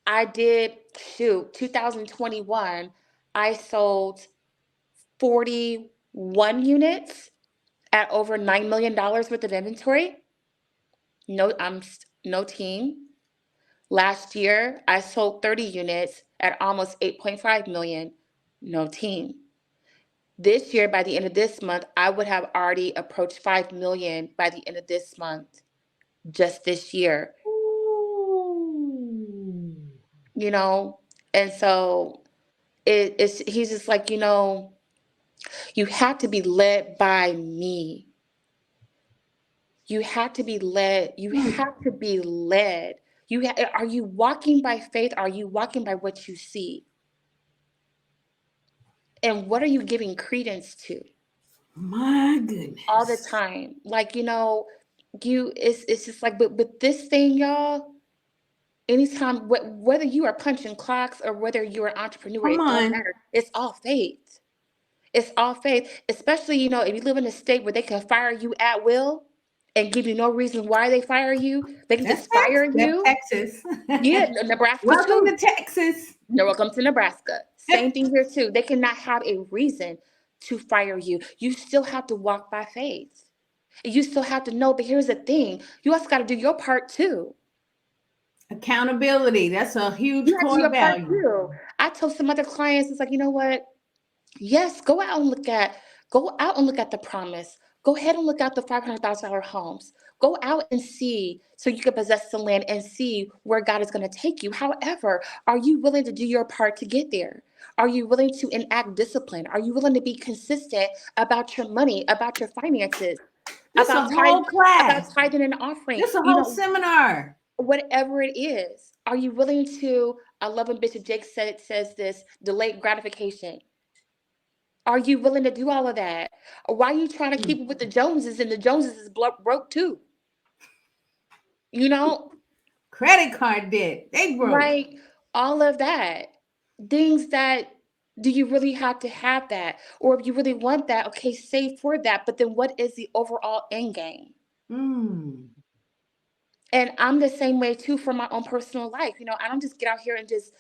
I did 2021, I sold 41 units at over $9 million worth of inventory. No, no team. Last year, I sold 30 units at almost 8.5 million. No team. This year, by the end of this month, I would have already approached 5 million by the end of this month, just this year, Ooh. you know? And so he's just like, you have to be led by me. You have to be led. You Mm. have to be led. Are you walking by faith? Are you walking by what you see? And what are you giving credence to My all the goodness. time? Like, it's just like, but this thing, y'all, anytime, whether you are punching clocks or whether you're an entrepreneur, Come it don't on. matter. It's all faith. It's all faith, especially, if you live in a state where they can fire you at will and give you no reason why they fire you. They can That's just fire That's you. Texas. Yeah, Nebraska Welcome too. to Texas. No, welcome to Nebraska. Same thing here too. They cannot have a reason to fire you. You still have to walk by faith. You still have to know, but here's the thing. You also got to do your part too. Accountability. That's a huge You have to do core your part value. too. I told some other clients, it's like, you know what? Yes, go out and look at the promise. Go ahead and look at the $500,000 homes. Go out and see so you can possess the land and see where God is going to take you. However, are you willing to do your part to get there? Are you willing to enact discipline? Are you willing to be consistent about your money, about your finances, This a about tithe, whole about class. tithing and offering? This a whole seminar. Whatever it is. Are you willing to? I love when Bishop Jake says this: delayed gratification. Are you willing to do all of that? Or why are you trying to Mm. keep it with the Joneses and the Joneses is broke too? You know, Credit card debt. They broke. like all of that. Things that do you really have to have that? Or if you really want that, okay, save for that. But then what is the overall end game? Mm. And I'm the same way too for my own personal life. I don't just get out here and just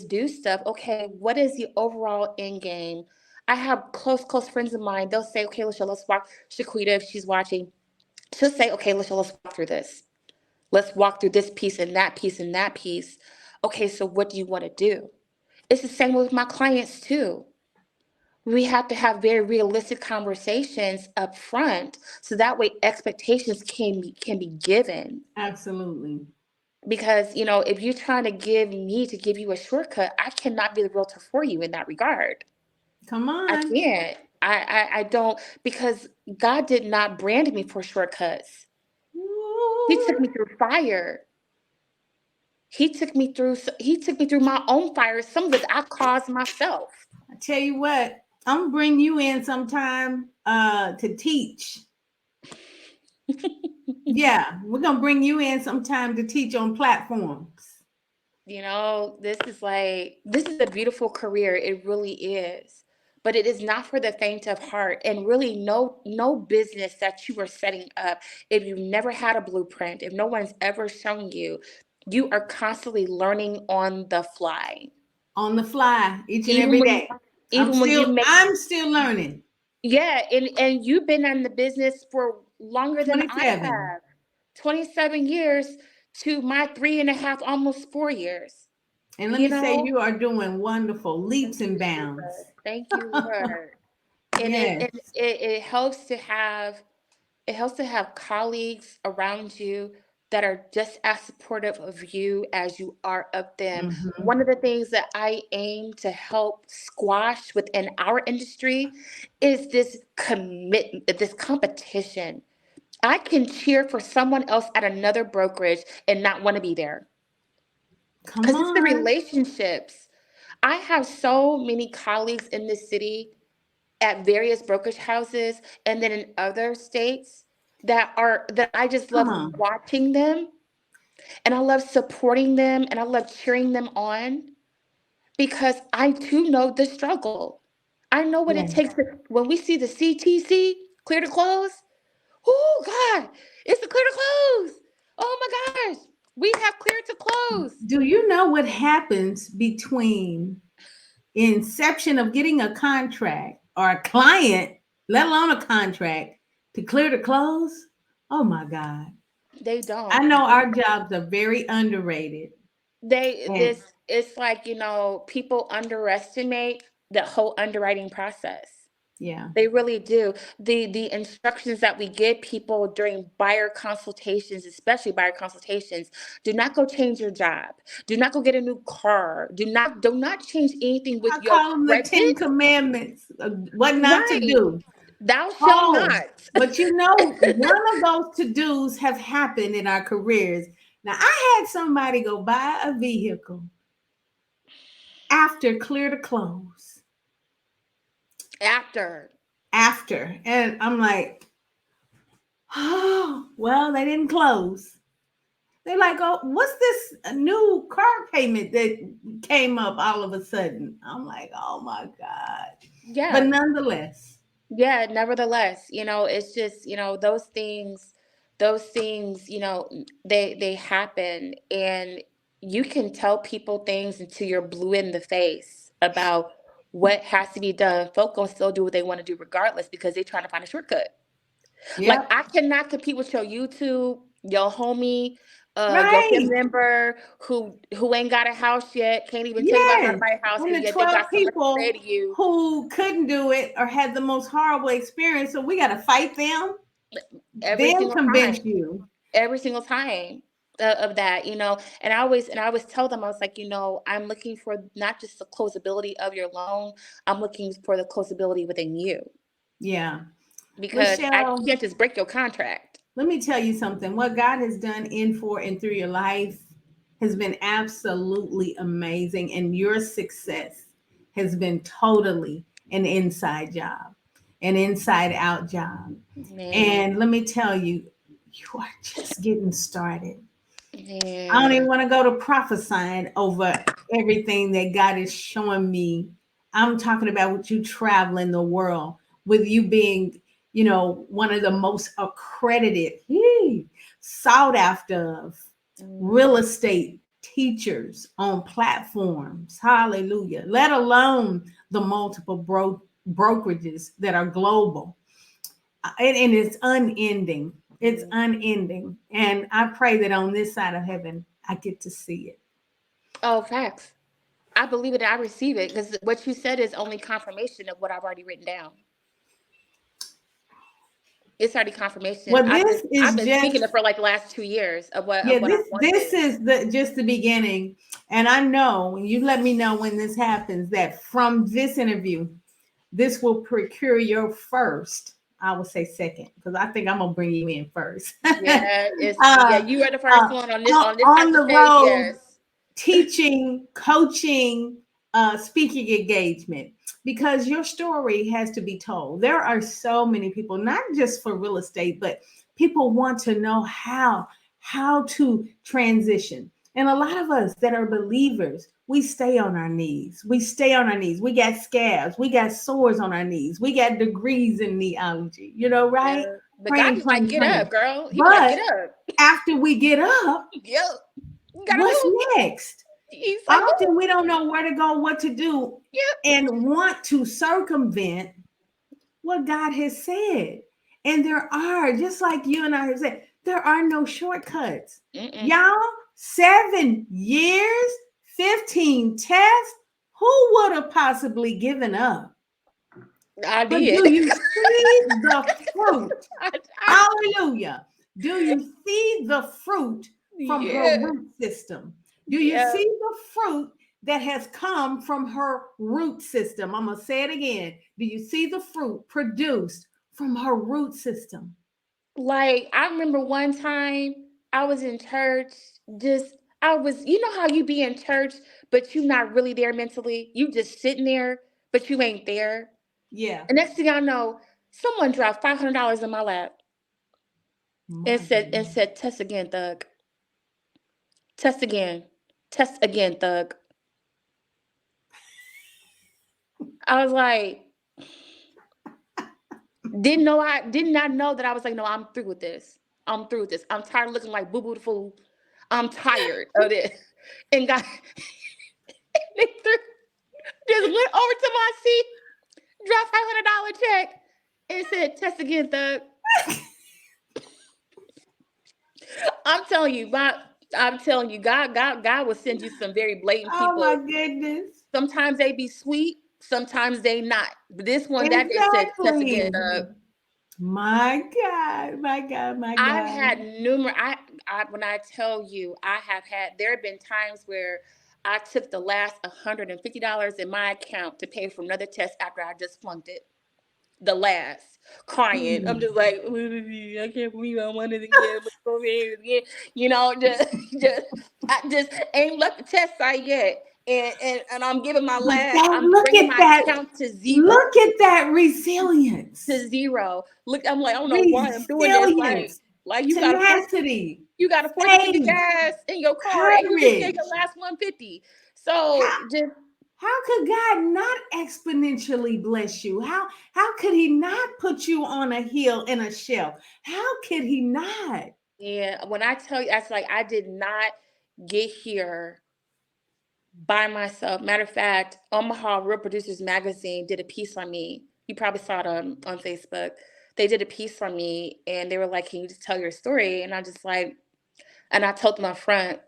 do stuff. Okay, what is the overall end game? I have close friends of mine. They'll say, okay, Lashell, let's walk. Shaquita, if she's watching, she'll say, okay, Lashell, let's walk through this. Let's walk through this piece and that piece and that piece. Okay, so what do you want to do? It's the same with my clients too. We have to have very realistic conversations up front so that way expectations can be given. Absolutely. Because, if you're trying to give you a shortcut, I cannot be the realtor for you in that regard. Come I on. can't. I don't, because God did not brand me for shortcuts. He took Ooh. me through fire. He took me through my own fire. Some of it I caused myself. I tell you what, I'm gonna bring you in sometime to teach. Yeah, we're gonna bring you in sometime to teach on platforms. This is a beautiful career. It really is. But it is not for the faint of heart. And really, no business that you are setting up, if you've never had a blueprint, if no one's ever shown you, you are constantly learning on the fly. On the fly each and Even every when day. I'm even when you still make I'm still learning. Yeah, and you've been in the business for longer than I 27. have. 27 years to my 3.5, almost 4 years. And let You me say know? you are doing wonderful Thank leaps and you, bounds. Jesus. Thank you, Lord. And it, Yes. it it it helps to have colleagues around you that are just as supportive of you as you are of them. Mhm. One of the things that I aim to help squash within our industry is this this competition. I can cheer for someone else at another brokerage and not want to be there Come because it's the on. relationships. I have so many colleagues in this city at various brokerage houses and then in other states that I just love Uh-huh. watching them, and I love supporting them, and I love cheering them on because I too know the struggle. I know what it Yes. takes when we see the CTC clear to close. Oh God, it's the clear to close. Oh my gosh, we have cleared to close. Do you know what happens between inception of getting a contract or a client, let alone a contract, to clear to close? Oh my God. They I don't. know our jobs are very underrated. They And this it's like, people underestimate the whole underwriting process. yeah. They really do. The instructions that we give people during buyer consultations, especially buyer consultations, do not go change your job. Do not go get a new car. Do not change anything with I your call them the Ten credit. Commandments of what not to Right. do. Thou shalt Oh, not. but one of those to dos have happened in our careers. Now, I had somebody go buy a vehicle after clear to close, After. after. And I'm like, oh, well, they didn't close. They're like, oh, what's this new car payment that came up all of a sudden? I'm like, oh my God. But Yeah. nonetheless, Yeah, nevertheless, it's just, those things, they happen, and you can tell people things until you're blue in the face about what has to be done. Folk gonna still do what they want to do regardless because they're trying to find a shortcut. Like, yep, I cannot compete with your YouTube, your homie, your family right. member who ain't got a house yet, can't even tell you about how to Yes. buy a house, And and the yet they 12 got so much to say people to you. who couldn't do it or had the most horrible experience, so we got to fight them, Every then single convince time. you. Every single time of that, and I always tell them, I was like, I'm looking for not just the closability of your loan, I'm looking for the closability within you, Yeah. because I Lashell, can't just break your contract. let me tell you something. What God has done in, for, and through your life has been absolutely amazing. And your success has been totally an inside job, an inside out job. Man, And let me tell you, you are just getting started. I don't even man. want to go to prophesying over everything that God is showing me. I'm talking about with you traveling the world, with you being, one of the most accredited, sought after real Mm, estate teachers on platforms. Hallelujah. Let alone the multiple brokerages that are global. And it's unending. It's mm. unending. And I pray that on this side of heaven, I get to see it. Oh, facts. I believe it and I receive it, because what you said is only confirmation of what I've already written down. It's already confirmation. Well, I've been this I've is been speaking it just, for like the last 2 years of what yeah, I this wanted. is just the beginning. And I know, and you let me know when this happens, that from this interview, this will procure your first, I would say second, because I think I'm gonna bring you in first. Yeah, you are the first Uh, one on this on type of the stage. road, Yes. teaching, coaching, speaking engagement, because your story has to be told. There are so many people, not just for real estate, but people want to know how to transition. And a lot of us that are believers, we stay on our knees. We stay on our knees. We got scabs. We got sores on our knees. We got degrees in neology, right? Yeah. But God Praying, be like, praying, get praying. up, girl. He be like, get But up. after we get up, Yep. You gotta what's move. next? He's like, Often move. we don't know where to go, what to do, Yep. and want to circumvent what God has said. And there are, just like you and I have said, there are no shortcuts. Mm-mm. Y'all, 7 years, 15 tests, who would have possibly given up? I But did. do you see the fruit? I Hallelujah. Do you see the fruit from her Yeah. root system? Do you Yeah. see the fruit that has come from her root system? I'm going to say it again. Do you see the fruit produced from her root system? Like, I remember one time I was in church, just, I was, you know how you be in church, but you not really there mentally? You just sitting there, but you ain't there. Yeah. And next thing I know, someone dropped $500 in my lap My and God. said, test again, thug. Test again. Test again, thug. I was like, did not know that I was like, no, I'm through with this. I'm through with this. I'm tired of looking like boo boo the fool. I'm tired of this. And got they just went over to my seat, dropped $500 check, and said, test again, thug. I'm telling you, God will send you some very blatant Oh my people. goodness. Sometimes they be sweet, sometimes they not. But this one that day said, test again, Exactly. thug. My God. My God. My I've God. had numerous. When I tell you, I have had. There have been times where I took the last $150 in my account to pay for another test after I just flunked it. The last, crying. I'm Mm. just like, I can't believe I won it again. I'm gonna go there again. You know, just I just ain't left the test site yet. And I'm giving my But last. that, I'm look bringing at my that. account to zero. Look at that resilience. To zero. Look, I'm like, I don't know why I'm doing this. Resilience. Like Tenacity. you got a 450 Faith. gas in your car and you just gave Courage. your last 150. So How, just how could God not exponentially bless you? How could he not put you on a hill and a shelf? How could he not? yeah, when I tell you, that's like I did not get here by myself. Matter of fact, Omaha Real Producers Magazine did a piece on me. You probably saw it on Facebook. They did a piece on me and they were like, can you just tell your story? And I just like, and I told them up front,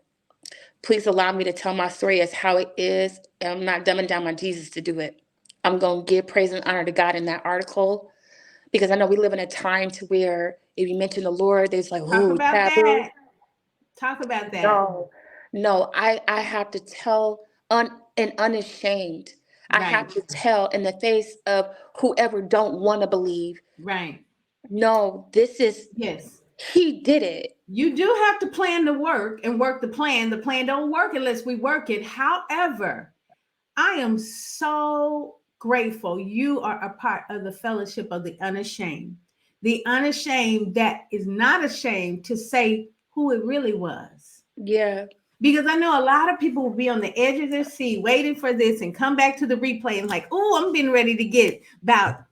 please allow me to tell my story as how it is. And I'm not dumbing down my Jesus to do it. I'm going to give praise and honor to God in that article because I know we live in a time to where if you mention the Lord, there's like, Talk ooh, about taboo. that. Talk about that. No, no, I have to tell and unashamed. I have Right. to tell in the face of whoever don't want to believe. Right. No, this is Yes. he did it. You do have to plan the work and work the plan. The plan don't work unless we work it. However, I am so grateful you are a part of the fellowship of the unashamed. The unashamed that is not ashamed to say who it really was. Yeah, Because I know a lot of people will be on the edge of their seat waiting for this and come back to the replay and like, oh, I'm getting ready to get about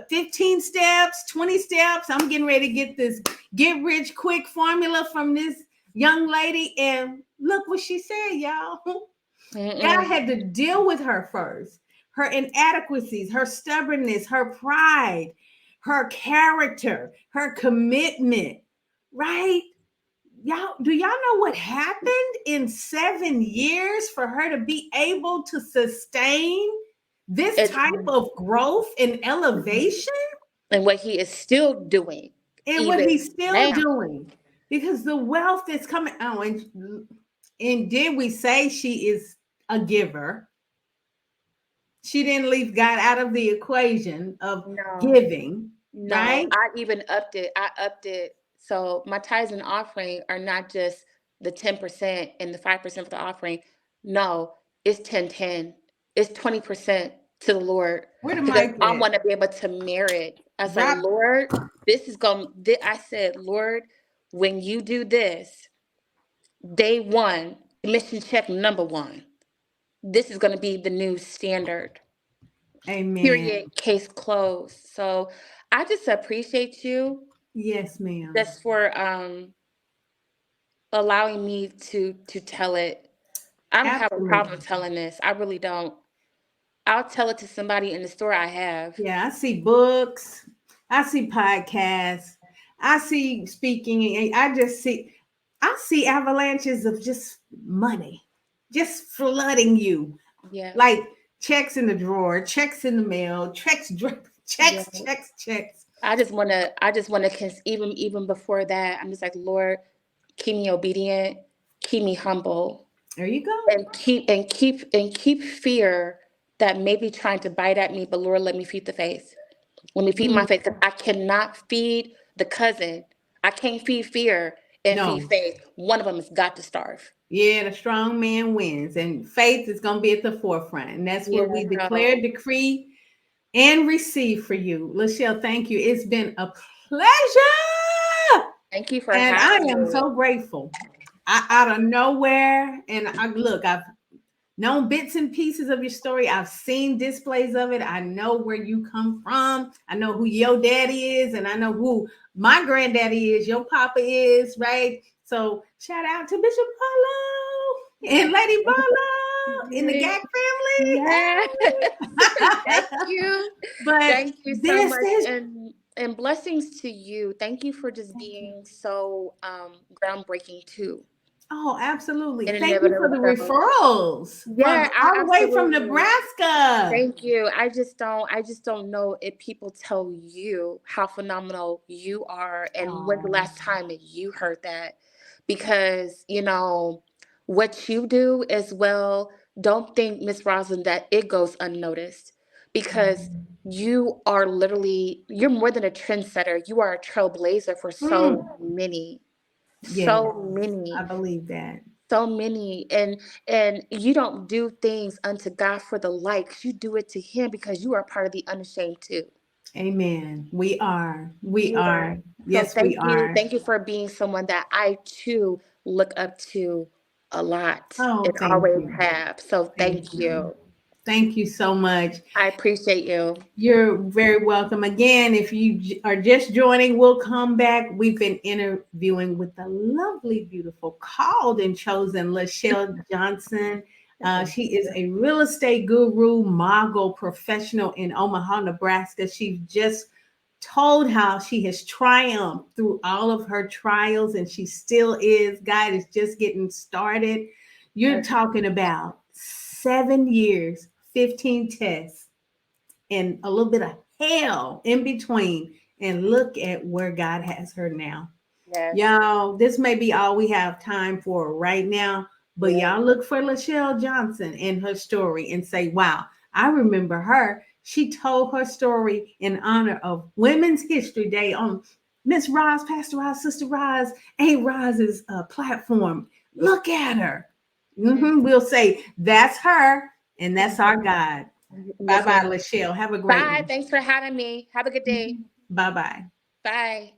15 steps, 20 steps. I'm getting ready to get this get rich quick formula from this young lady. And look what she said, y'all. God mm-mm. had to deal with her first. Her inadequacies, her stubbornness, her pride, her character, her commitment, right? Y'all, do y'all know what happened in 7 years for her to be able to sustain this It's type of growth and elevation and what he is still doing and what even he's still now. doing? Because the wealth is coming. Oh, and did we say she is a giver? She didn't leave God out of the equation of No, giving, no, right? I even upped it. I upped it. So my tithes and offering are not just the 10% and the 5% of the offering. No, it's 10-10. It's 20% to the Lord Where the because mic I at? want to be able to merit. I was like, Drop. Lord, this is going, I said, Lord, when you do this, day one, mission check number one, this is going to be the new standard. Amen. Period. Case closed. So I just appreciate you Yes, ma'am. just for allowing me to tell it. I don't have a problem Absolutely. telling this. I really don't. I'll tell it to somebody in the store I have. Yeah, I see books, I see podcasts, I see speaking, and I see avalanches of just money, just flooding you, Yeah. like checks in the drawer, checks in the mail, checks, Yeah. checks. even before that, I'm just like, Lord, keep me obedient, keep me humble, There you go. and keep fear that may be trying to bite at me. But Lord, let me feed the faith. Let me feed my Mm, faith. 'Cause I cannot feed the cousin. I can't feed fear and feed no. faith. One of them has got to starve. Yeah, the strong man wins, and faith is going to be at the forefront. And that's Yeah, what we declare, girl. decree, and receive for you. Lashell, thank you. It's been a pleasure. Thank you for And I having am me. so grateful. Out of nowhere, and I've known bits and pieces of your story. I've seen displays of it. I know where you come from. I know who your daddy is, and I know who my granddaddy is, your papa is, right? So shout out to Bishop Paulo and Lady Paulo in the GAC Yeah. family. Thank you. But Thank you so this much. is And blessings to you. Thank you for just thank you. being so groundbreaking too. Oh, absolutely. In Thank you for the another level. referrals from Yeah, I all the way from absolutely. Nebraska. Thank you. I just don't know if people tell you how phenomenal you are and when's the Oh, last time that you heard that. Because, what you do as well, don't think, Miss Roslyn, that it goes unnoticed. Because you're more than a trendsetter. You are a trailblazer for mm, yes, so many, I believe that. so many. And you don't do things unto God for the likes. You do it to Him because you are part of the unashamed too. Amen. We are. We Yeah. are. So Yes, we are. thank you for being someone that I too look up to a lot Oh, and thank always you. have. So Thank thank you. you. Thank you so much. I appreciate you. You're very welcome. Again, if you are just joining, we'll come back. We've been interviewing with the lovely, beautiful, called and chosen Lashell Johnson. She is a real estate guru, mogul, professional in Omaha, Nebraska. She just told how she has triumphed through all of her trials, and she still is. God is just getting started. You're talking about 7 years, 15 tests and a little bit of hell in between. And look at where God has her now. Yes. Y'all, this may be all we have time for right now, but Yeah. y'all look for Lashell Johnson and her story and say, wow, I remember her. She told her story in honor of Women's History Day on Miss Roz, Pastor Roz, Sister Roz, Aunt Roz's platform. Look at her. We'll say, that's her, and that's our God. Bye Yes, bye, ma'am. Lashell. Have a great Bye. one. Thanks for having me. Have a good day. Bye bye. Bye.